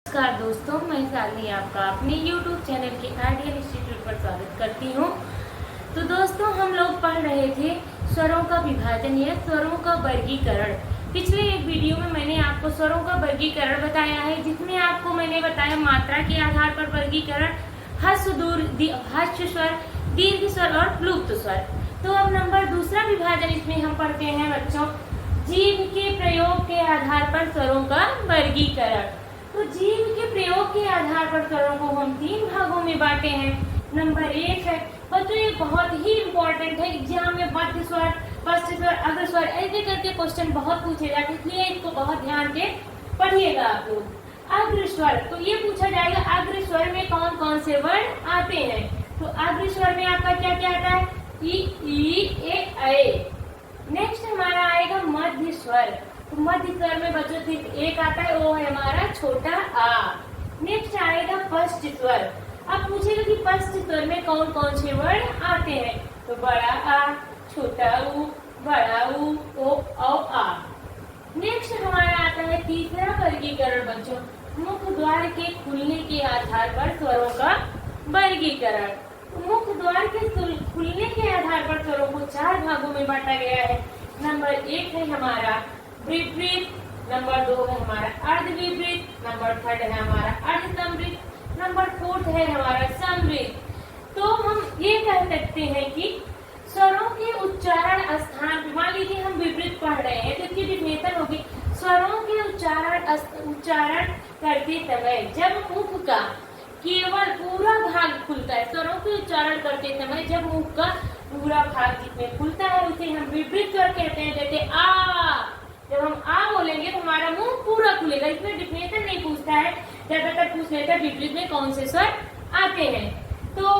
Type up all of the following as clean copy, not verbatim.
नमस्कार दोस्तों, मैं शालिनी आपका अपने YouTube चैनल के आइडियल इंस्टीट्यूट पर स्वागत करती हूँ। तो दोस्तों, हम लोग पढ़ रहे थे स्वरों का विभाजन या स्वरों का वर्गीकरण। पिछले एक वीडियो में मैंने आपको स्वरों का वर्गीकरण बताया है, जिसमें आपको मैंने बताया मात्रा के आधार पर वर्गीकरण, ह्रस्व स्वर, दीर्घ स्वर और प्लुप्त स्वर। तो अब नंबर दूसरा विभाजन इसमें हम पढ़ते हैं बच्चों, जीभ के प्रयोग के आधार पर स्वरों का वर्गीकरण। तो जीभ के प्रयोग के आधार पर स्वरों को हम तीन भागों में बांटे हैं। नंबर एक है बच्चों, ये बहुत ही इम्पोर्टेंट है, एग्जाम में मध्य स्वर, पश्च स्वर, अग्र स्वर ऐसे करके क्वेश्चन बहुत पूछे जाते हैं, इसलिए इसको बहुत ध्यान से पढ़िएगा आप लोग। अग्र स्वर, तो ये पूछा जाएगा अग्र स्वर में कौन कौन से वर्ण आते हैं। तो अग्र स्वर में आपका क्या क्या आता है, ई ए। नेक्स्ट हमारा आएगा मध्य स्वर। तो मध्य स्वर में बच्चों सिर्फ एक आता है, वो है हमारा छोटा आ। नेक्स्ट आएगा पश्च स्वर। अब पूछेगा कि पश्च स्वर में कौन कौन से वर्ण आते हैं। तो बड़ा आ, छोटा ऊ, बड़ा ऊ, ओ आ। नेक्स्ट हमारा आता है तीसरा वर्गीकरण बच्चों, मुख द्वार के खुलने के आधार पर स्वरों का वर्गीकरण। मुख द्वार के खुलने के आधार पर स्वरों को चार भागों में बांटा गया है। नंबर एक है हमारा विपरीत, नंबर दो है हमारा अर्ध विपरीत, नंबर थर्ड है हमारा अर्ध समृद्ध, नंबर फोर्थ है हमारा समृद्ध। तो हम ये कह सकते हैं कि स्वरों के उच्चारण स्थान, मान लीजिए हम विपरीत पढ़ रहे हैं तो इसकी डिफिनेशन होगी, स्वरों के उच्चारण करते समय जब मुख का केवल पूरा भाग खुलता है, स्वरों के उच्चारण करते समय जब मुख का पूरा भाग जिसमें खुलता है उसे हम विपरीत स्वर कहते हैं। जैसे आ, जब हम आ बोलेंगे तो हमारा मुंह पूरा खुलेगा। इसमें डिफिनेशन नहीं पूछता है, ज्यादातर पूछ लेता है विपरीत में कौन से स्वर आते हैं। तो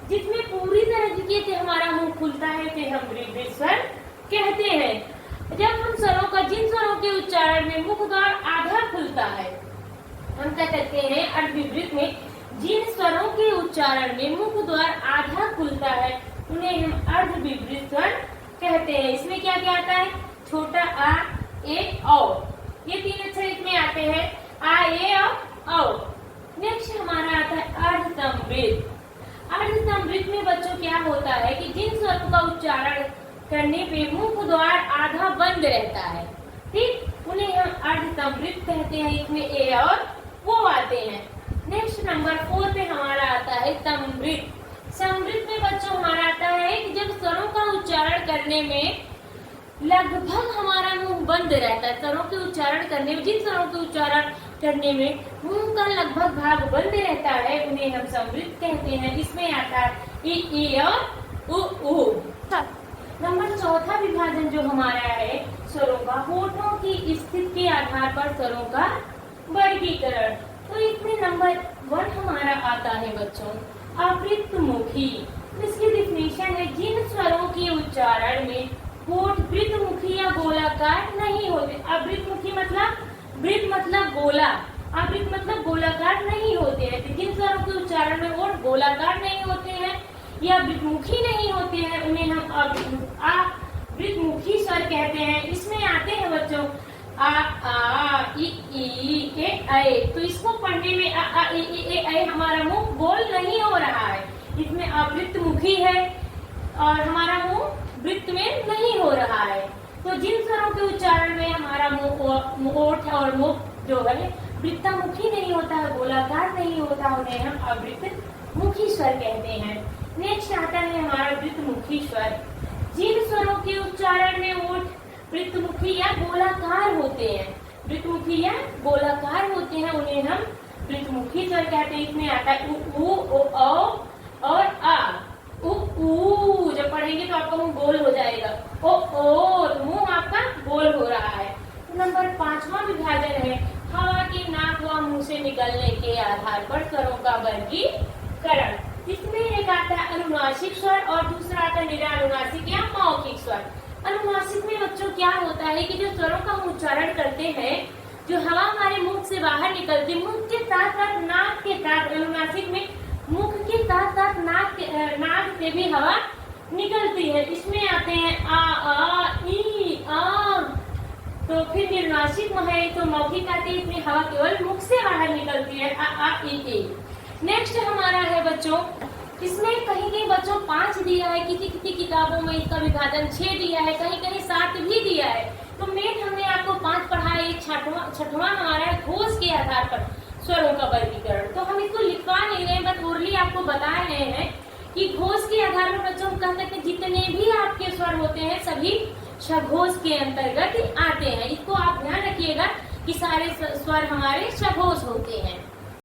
जिसमें पूरी तरीके से हमारा मुंह खुलता है उसे हम विपरीत स्वर कहते हैं। जब हम स्वरों का, जिन स्वरों के उच्चारण में मुख द्वार आधा खुलता है, हम क्या कहते हैं अर्ध विपरीत में जिन स्वरों के उच्चारण में मुख द्वार आधा खुलता है उन्हें हम अर्ध विपरीत स्वर कहते हैं। इसमें क्या क्या आता है, छोटा आ, ए, औ, ये तीन अक्षर इसमें आते हैं, आ, ए और औ। नेक्स्ट हमारा आता है अर्ध समृद्ध। अर्ध समृद्ध में बच्चों क्या होता है कि जिन स्वरों का उच्चारण करने पे मुख द्वार आधा बंद रहता है, ठीक, उन्हें हम अर्ध समृद्ध कहते हैं। इसमें ए और वो आते हैं। नेक्स्ट नंबर 4 पे हमारा आता है समृद्ध। समृद्ध में बच्चों हमारा आता है कि जब स्वरों का उच्चारण करने में लगभग हमारा मुंह बंद रहता है, स्वरों के उच्चारण करने में, जिन स्वरों के उच्चारण करने में मुंह का लगभग भाग बंद रहता है उन्हें हम समृद्ध कहते हैं। इसमें आता है ई और उ। नंबर चौथा विभाजन जो हमारा है स्वरों का, होठों की स्थिति के आधार पर स्वरों का वर्गीकरण। तो इसमें नंबर 1 हमारा आता है बच्चों अवृत्तमुखी। इसकी डिफिनेशन है, जिन स्वरों के उच्चारण में होठ वृत्तमुखी या गोलाकार नहीं होते। अवृत्तमुखी मतलब, वृत्त मतलब गोला, अवृत्त मतलब गोलाकार नहीं होते हैं। जिन स्वरों के उच्चारण में होठ गोलाकार नहीं होते हैं या वृत्तमुखी नहीं होते हैं उन्हें हम अवृत्तमुखी स्वर कहते हैं। इसमें आते हैं बच्चों आ, ई, ए। तो इसको पढ़ने में आ, ई, ए हमारा मुंह गोल नहीं हो रहा है, इसमें अवृत्तमुखी है और हमारा मुंह वृत्त में नहीं हो रहा है। तो जिन स्वरों के उच्चारण में हमारा मुंह, ओठ और मुख जो है वृत्तमुखी नहीं होता है, गोलाकार नहीं होता, उन्हें हम अवृत्तमुखी स्वर कहते हैं। नेक्स्ट आता है हमारा वृत्तमुखी स्वर। जिन स्वरों के उच्चारण में ओठ वृत्तमुखी या गोलाकार होते हैं, वृत्तमुखी या गोलाकार होते हैं उन्हें हम वृत्तमुखी स्वर कहते हैं। इसमें आता है उ, ओ और आ। ऊ जब पढ़ेंगे तो आपका मुंह गोल हो जाएगा, ओ तो मुंह आपका गोल हो रहा है। नंबर 5वां विभाजन है हवा के नाक व मुंह से निकलने के आधार पर स्वरों का वर्गीकरण। इसमें एक आता है अनुनासिक स्वर और दूसरा आता है निरानुनासिक या मौखिक स्वर। अनुनासिक में बच्चों क्या होता है कि जो स्वरों का हम उच्चारण करते हैं, जो हवा हमारे मुख से बाहर निकलती है, मुख के साथ साथ नाक के साथ, अनुनासिक में मुख के साथ साथ नाक से भी हवा निकलती है। इसमें आते हैं आ, ई, तो फिर निर्वाचित है तो मौखिक आती है, इसमें हवा केवल मुख से बाहर निकलती है, आ आ ई। नेक्स्ट हमारा है बच्चों, इसमें कहीं कहीं बच्चों 5 दिया है, किसी किसी किताबों में इसका विभाजन 6 दिया है, कहीं कहीं 7 भी दिया है। तो मेन हमने आपको 5 पढ़ा है, एक छठवां हमारा है घोष के आधार पर स्वरों का वर्गीकरण। तो हम इसको लिखवा नहीं रहे, बस ओरली आपको बता रहे हैं कि घोष के आधार पर बच्चों हम कह सकते हैं जितने भी आपके स्वर होते हैं सभी सघोष के अंतर्गत आते हैं। इसको आप ध्यान रखिएगा कि सारे स्वर हमारे सघोष होते हैं।